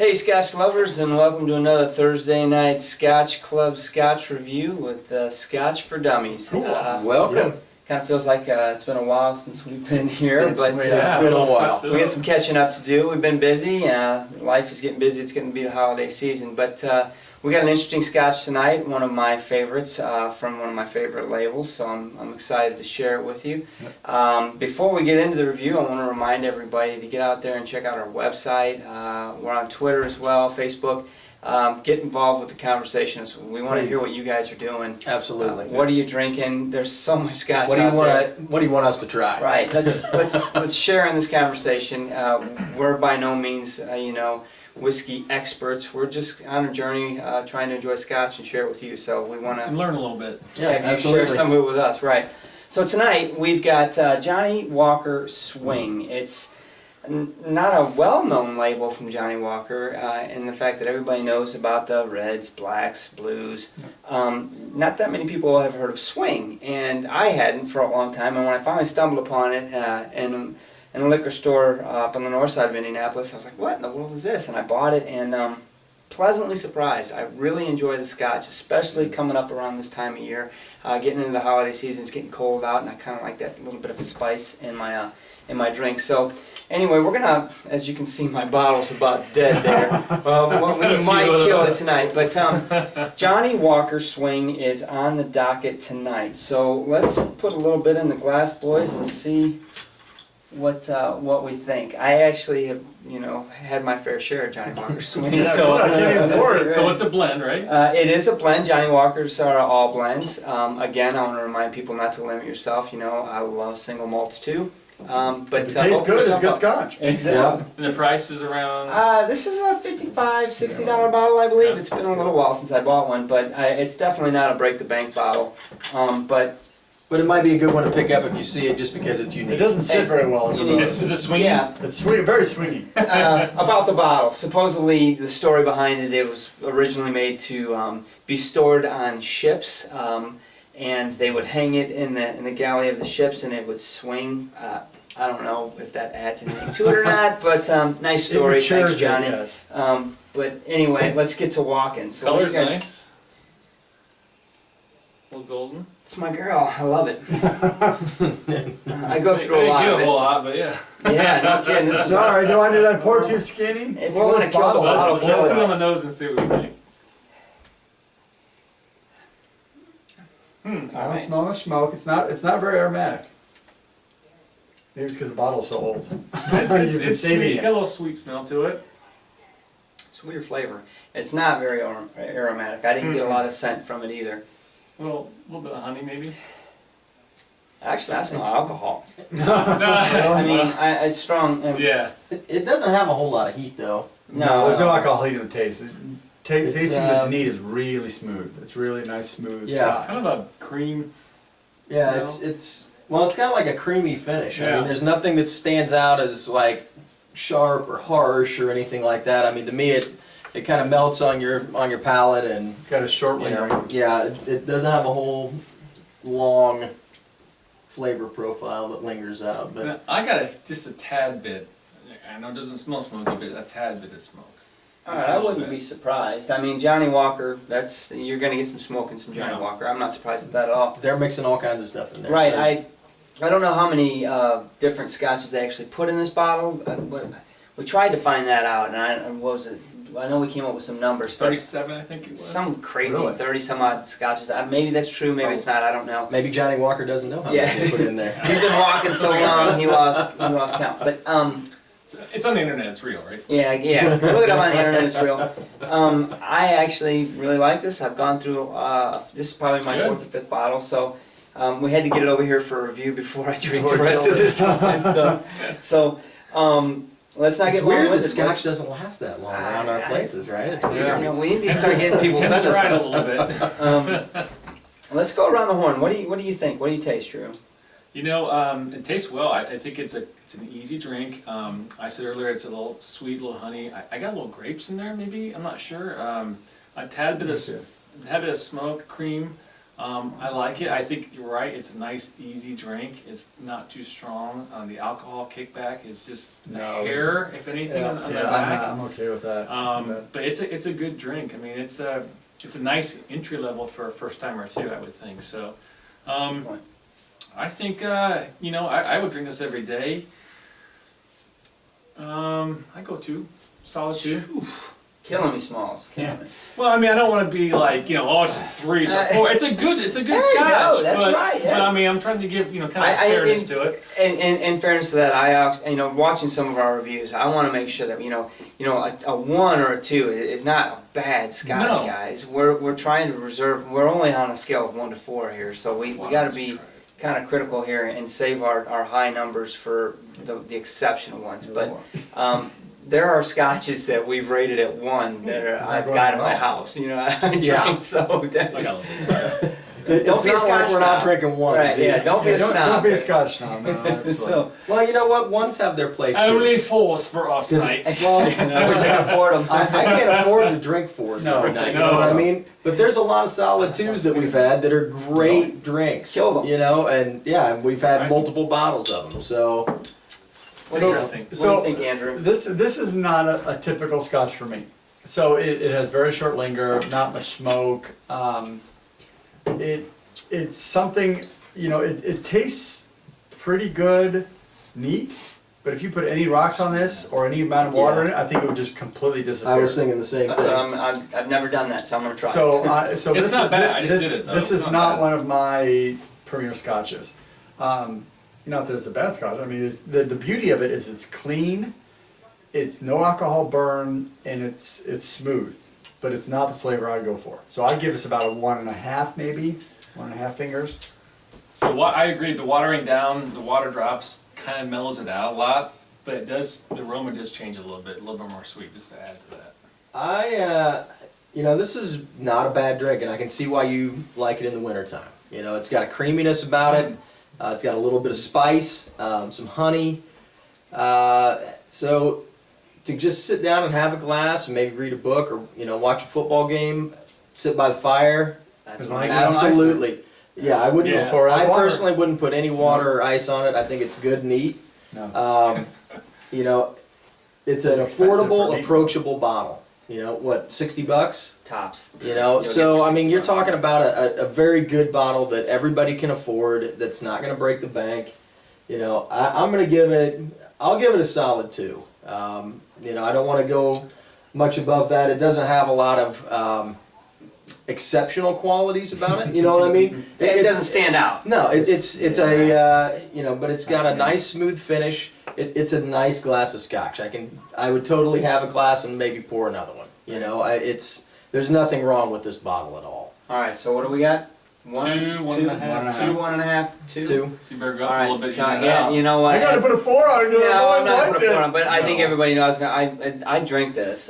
Hey Scotch lovers, and welcome to another Thursday night Scotch Club Scotch review with Scotch for Dummies. Cool. Welcome. Kind of feels like it's been a while since we've been here, but it's been a while. we got some catching up to do. We've been busy. Life is getting busy. It's getting to be the holiday season, but we got an interesting Scotch tonight. One of my favorites from one of my favorite labels, so I'm excited to share it with you. Before we get into the review, I want to remind everybody to get out there and check out our website. We're on Twitter as well, Facebook. Get involved with the conversations. We want to hear what you guys are doing. Absolutely. What are you drinking? There's so much Scotch What do you out want? there. What do you want us to try? Right. Let's share in this conversation. We're by no means whiskey experts. We're just on a journey trying to enjoy Scotch and share it with you. So we want to learn a little bit. Yeah, have you absolutely. share some of it with us. Right. So tonight we've got Johnnie Walker Swing. It's not a well-known label from Johnnie Walker in the fact that everybody knows about the reds, blacks, blues. Not that many people have heard of Swing, and I hadn't for a long time. And when I finally stumbled upon it in a liquor store up on the north side of Indianapolis, I was like, what in the world is this? And I bought it, and pleasantly surprised. I really enjoy the Scotch, especially coming up around this time of year. Getting into the holiday season, it's getting cold out, and I kind of like that little bit of a spice in my drink. So anyway, we're gonna, as you can see, my bottle's about dead there. We might kill it tonight, but Johnnie Walker Swing is on the docket tonight. So let's put a little bit in the glass, boys, and see what we think. I actually have, had my fair share of Johnnie Walker Swing. So it's a blend, right? It is a blend. Johnnie Walkers are all blends. Again, I want to remind people not to limit yourself. I love single malts too. But if it tastes good, it's good Scotch. Exactly. And the price is around? This is a $55, $60 bottle, I believe. It's been a little while since I bought one, but it's definitely not a break-the-bank bottle. But it might be a good one to pick up if you see it, just because it's unique. It doesn't sit very well. This is a swing? Yeah. It's very swingy. About the bottle. Supposedly, the story behind it, it was originally made to be stored on ships, and they would hang it in the galley of the ships, and it would swing. I don't know if that adds anything to it or not, but nice story. Thanks, Johnny. Yes. But anyway, let's get to walking. So Color's nice. A little golden. It's my girl. I love it. I go through a lot of it. A whole lot, but yeah. Yeah, no kidding. This is Sorry, do I do that pour too skinny? If you want to kill the bottle, Let's kill put it on it. the nose and see what we think. I don't smell much smoke. It's not very aromatic. Maybe it's because the bottle's so old. It's sweet. It's got a little sweet smell to it. Sweeter flavor. It's not very aromatic. I didn't get a lot of scent from it either. Well, a little bit of honey, maybe. Actually, I smell alcohol. No. I mean, it's strong. Yeah. It doesn't have a whole lot of heat, though. No. There's no alcohol heat in the taste. Tasting this neat is really smooth. It's really nice, smooth Scotch. Kind of a cream Yeah, smell. it's got like a creamy finish. I Yeah. mean, there's nothing that stands out as like sharp or harsh or anything like that. I mean, to me, it kind of melts on your palate, and Got a short lingering. yeah, it doesn't have a whole long flavor profile that lingers out. But I got just a tad bit. I know it doesn't smell smoky, but a tad bit of smoke. Alright, I wouldn't be surprised. I mean, Johnnie Walker, you're going to get some smoke in some Johnnie Walker. I'm not surprised at that at all. they're mixing all kinds of stuff in there. Right, so. I don't know how many different scotches they actually put in this bottle. We tried to find that out, and what was it? I know we came up with some numbers. But 37, I think it was. some crazy Really? 30 some odd scotches. Maybe that's true, maybe it's not, I don't know. Maybe Johnnie Walker doesn't know how Yeah. much they put in there. He's been walking so long, he lost count. But It's on the internet, it's real, right? yeah. Look it up on the internet, it's real. I actually really like this. I've gone through, this is probably my good. 4th or 5th bottle, so we had to get it over here for a review before I drink the rest of this. Let's not It's get weird long that with it. Scotch doesn't last that long around our places, right? It's weird. Yeah. We need to start getting people Tend to sent try it a us. little bit. Let's go around the horn. What do you think? What do you taste, Drew? It tastes well. I think it's an easy drink. I said earlier it's a little sweet, little honey. I got a little grapes in there, maybe. I'm not sure. A tad bit of smoke, cream. I like it. I think you're right. It's a nice, easy drink. It's not too strong. The alcohol kickback is just a hair, if anything, on the back. I'm okay with that. But it's a good drink. I mean, it's a nice entry level for a first timer too, I would think. So, I think I would drink this every day. I go 2, solid 2. Killing me, Smalls. Yeah. Well, I mean, I don't want to be like, it's a 3, it's a 4. It's a good There scotch. you go, that's right, yeah. But I mean, I'm trying to give kind of fairness to it. In fairness to that, watching some of our reviews, I want to make sure that a 1 or a 2 is not a bad Scotch, No. guys. We're trying to reserve. We're only on a scale of 1 to 4 here, so we got to be kind of critical here and save our high numbers for the exceptional ones. But there are scotches that we've rated at 1 that I've got in my house. I drink, so that, I got a little It's Don't be a not like Scotch we're not snob. drinking ones. Right, yeah, don't be a snob. Don't be a Scotch snob. No, absolutely. So, Well, you know what? Ones have their place too. Only 4s for us, mates. Well, I wish I could afford them. I can't afford to drink 4s No, every night. You no. know what I mean? But there's a lot of solid 2s that we've had that are great drinks. Kill them. And yeah, we've had Nice. multiple bottles of them. So Interesting. What do you think, Andrew? This is not a typical Scotch for me. So it has very short linger, not much smoke. It's something, it tastes pretty good, neat. But if you put any rocks on this or any amount of water in it, I think it would just completely disappear. I was thinking the same thing. I've never done that, so I'm gonna try. So It's this not is, bad. I just this, did it, though. this It's is not not bad. one of my premier scotches. Not that it's a bad scotch. I mean, the beauty of it is it's clean, it's no alcohol burn, and it's smooth. But it's not the flavor I go for. So I give this about a 1.5 maybe, 1.5 fingers. So I agree. The watering down, the water drops kind of mellows it out a lot, but the aroma does change a little bit more sweet. Just to add to that. This is not a bad drink, and I can see why you like it in the wintertime. It's got a creaminess about it. It's got a little bit of spice, some honey. So to just sit down and have a glass and maybe read a book or watch a football game, sit by the fire. That's Like nice. Absolutely. Yeah, I wouldn't. Yeah. Pour out I water. personally wouldn't put any water or ice on it. I think it's good, neat. No. It's an It's expensive affordable, for me. approachable bottle. what, $60? Tops. So get for I mean, you're $60. talking about a very good bottle that everybody can afford. That's not going to break the bank. I'm going to give it. I'll give it a solid 2. I don't want to go much above that. It doesn't have a lot of exceptional qualities about it. You know what I mean? It doesn't stand out. No, it's but it's got a nice smooth finish. It's a nice glass of scotch. I would totally have a glass and maybe pour another one. There's nothing wrong with this bottle at all. All right, so what do we got? 1, 2, 1.5. 2, 1.5, 2. 2. So you better go All up a right, little bit. so even it yeah, out. you know what? I gotta put a 4 on it because No, I've I'm always not liked gonna put it. on, but I think No. everybody knows. I drink this.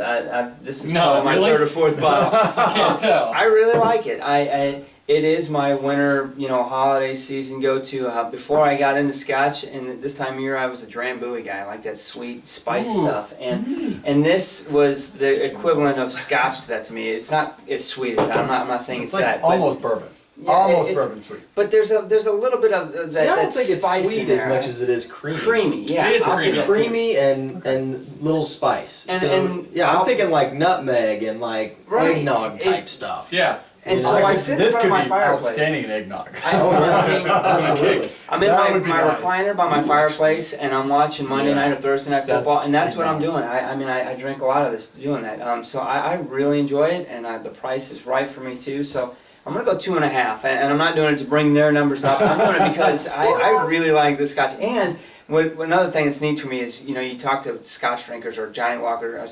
This is No, probably my really? 3rd or 4th bottle. I can't tell. I really like it. It is my winter, holiday season go-to. Before I got into Scotch, and this time of year, I was a Drambuie guy. I like that sweet spice Ooh. stuff, and this was the equivalent of Scotch to that to me. It's not as sweet as that. I'm not saying It's it's like that. but- almost bourbon. Yeah, Almost it's- bourbon sweet. But there's a little bit of that, See, I don't that think it's spice sweet in as there. much as it is creamy. Creamy, yeah. It is I'll say creamy. that. Creamy and little spice. And- so and yeah, I'm I'll- thinking like nutmeg and like Right. eggnog type It- stuff. Yeah. And Yeah. so Like I this sit in this front could of my be fireplace. outstanding in eggnog. Absolutely. I'm in That my would be nice. recliner by my fireplace, and I'm watching Monday Yeah. night or Thursday night That's football, and that's what I'm eggnog. doing. I drink a lot of this doing that. So I really enjoy it, and the price is right for me too. So I'm gonna go 2.5, and I'm not doing it to bring their numbers up. I'm doing it because I really like this Scotch. And another thing that's neat for me is you talk to Scotch drinkers or Johnnie Walker,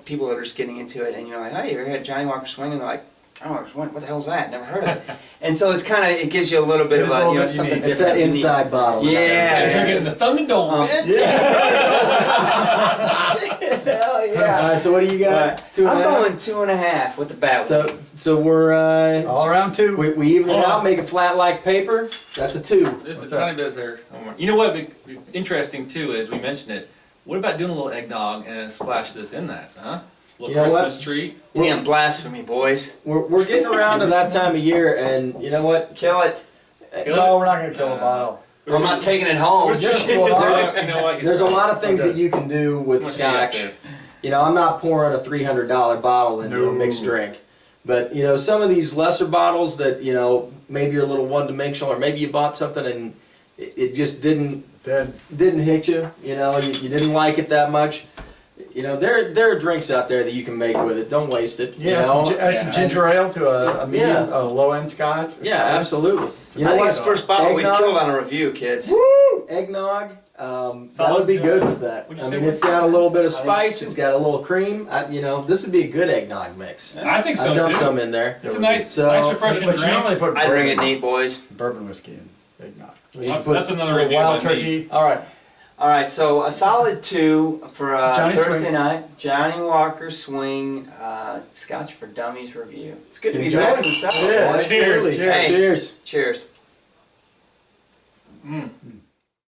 people that are just getting into it, and you're like, hey, you ever had Johnnie Walker Swing? And they're like, oh, what the hell's that? Never heard of it. And so it's kind of, it gives you a little bit It's of a little bit something unique. different. It's that unique. inside bottle. Yeah. Drink it in the Thunderdome. Hell yeah. So what do you got? Right. 2.5? I'm going 2.5 with the bat. So we're All around 2. we even it Hold out, on. make it flat like paper. That's a 2. This is What's a tiny bit there. You know what? Be interesting too is we mentioned it. What about doing a little eggnog and a splash of this in that, huh? Little You know what? Christmas treat. Damn blasphemy, boys. We're getting around to that time of year, and you know what? Kill it. No, we're not gonna kill a bottle. I'm not taking it home. Where's Just your- slow you know what? He's There's a right. lot of things Okay. that you can do with What's he got Scotch. there? You know, I'm not pouring a $300 bottle into a No. mixed drink. But, you know, some of these lesser bottles that, you know, maybe you're a little one-dimensional, or maybe you bought something and it just didn't Then hit you, you know, you didn't like it that much. You know, there are drinks out there that you can make with it. Don't waste it. yeah, you add know? some Yeah. ginger ale to a medium, Yeah. a low end Scotch. or Yeah, something. absolutely. You I know think it's what? the first bottle we've Eggnog? killed on a review, kids. Woo! Eggnog. That would be Solid, good with that. what'd you I say mean, was it's got a little bit of I think spice. it's- It's got a little cream. You know, this would be a good eggnog mix. I think so I've done too. some in there. It's a Yeah, nice, so- nice refreshing But you drink. normally put I'd bring it bourbon, neat, boys. bourbon whiskey in eggnog. That's another review Wild by me. turkey. All right. All right, so a solid 2 for Johnny Thursday Swing. night. Johnny Walker Swing Scotch for Dummies review. It's good to be Enjoy back it. in the saddle, Yeah. boys. Cheers. Cheers. Hey. Cheers. Cheers.